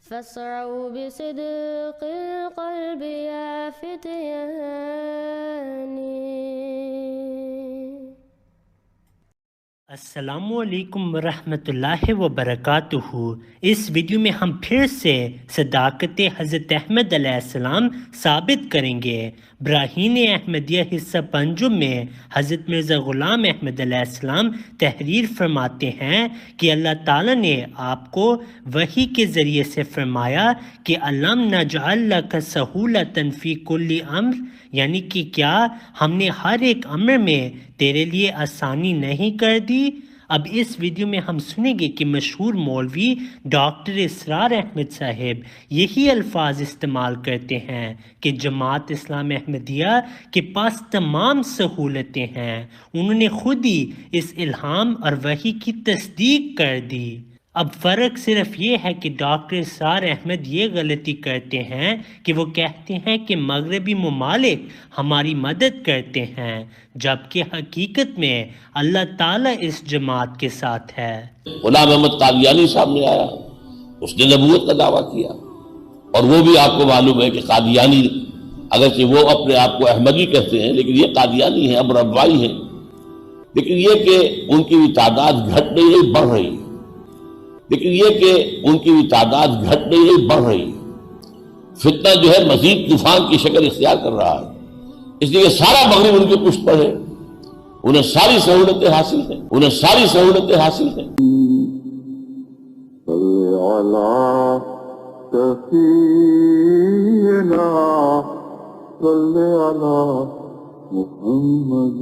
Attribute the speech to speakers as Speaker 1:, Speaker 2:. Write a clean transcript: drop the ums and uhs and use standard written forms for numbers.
Speaker 1: فاسعوا بصدق القلب يا فتياني.
Speaker 2: السلام علیکم ورحمۃ اللہ وبرکاتہ۔ اس ویڈیو میں ہم پھر سے صداقت حضرت احمد علیہ السلام ثابت کریں گے۔ براہین احمدیہ حصہ پنجم میں حضرت مرزا غلام احمد علیہ السلام تحریر فرماتے ہیں کہ اللہ تعالیٰ نے آپ کو وحی کے ذریعے سے فرمایا کہ الم نجعل لک سہولۃ فی کل امر، یعنی کہ کیا ہم نے ہر ایک امر میں تیرے لیے آسانی نہیں کر دی۔ اب اس ویڈیو میں ہم سنیں گے کہ مشہور مولوی ڈاکٹر اسرار احمد صاحب یہی الفاظ استعمال کرتے ہیں کہ جماعت اسلام احمدیہ کے پاس تمام سہولتیں ہیں، انہوں نے خود ہی اس الہام اور وحی کی تصدیق کر دی۔ اب فرق صرف یہ ہے کہ ڈاکٹر اسرار احمد یہ غلطی کرتے ہیں کہ وہ کہتے ہیں کہ مغربی ممالک ہماری مدد کرتے ہیں، جبکہ حقیقت میں اللہ تعالیٰ اس جماعت کے ساتھ ہے۔
Speaker 3: غلام احمد قادیانی سامنے آیا، اس نے نبوت کا دعویٰ کیا، اور وہ بھی آپ کو معلوم ہے کہ قادیانی اگرچہ وہ اپنے آپ کو احمدی کہتے ہیں لیکن یہ قادیانی ہیں، اب ربوائی ہیں، لیکن یہ کہ ان کی بھی تعداد گھٹ نہیں رہی، بڑھ رہی، بڑھ رہی۔ فتنہ جو ہے مزید طوفان کی شکل اختیار کر رہا ہے، اس لیے سارا مغرب ان کی پشت پر ہے، انہیں ساری سہولتیں حاصل ہیں،
Speaker 4: صلی علی سفینا، صلی علی محمد۔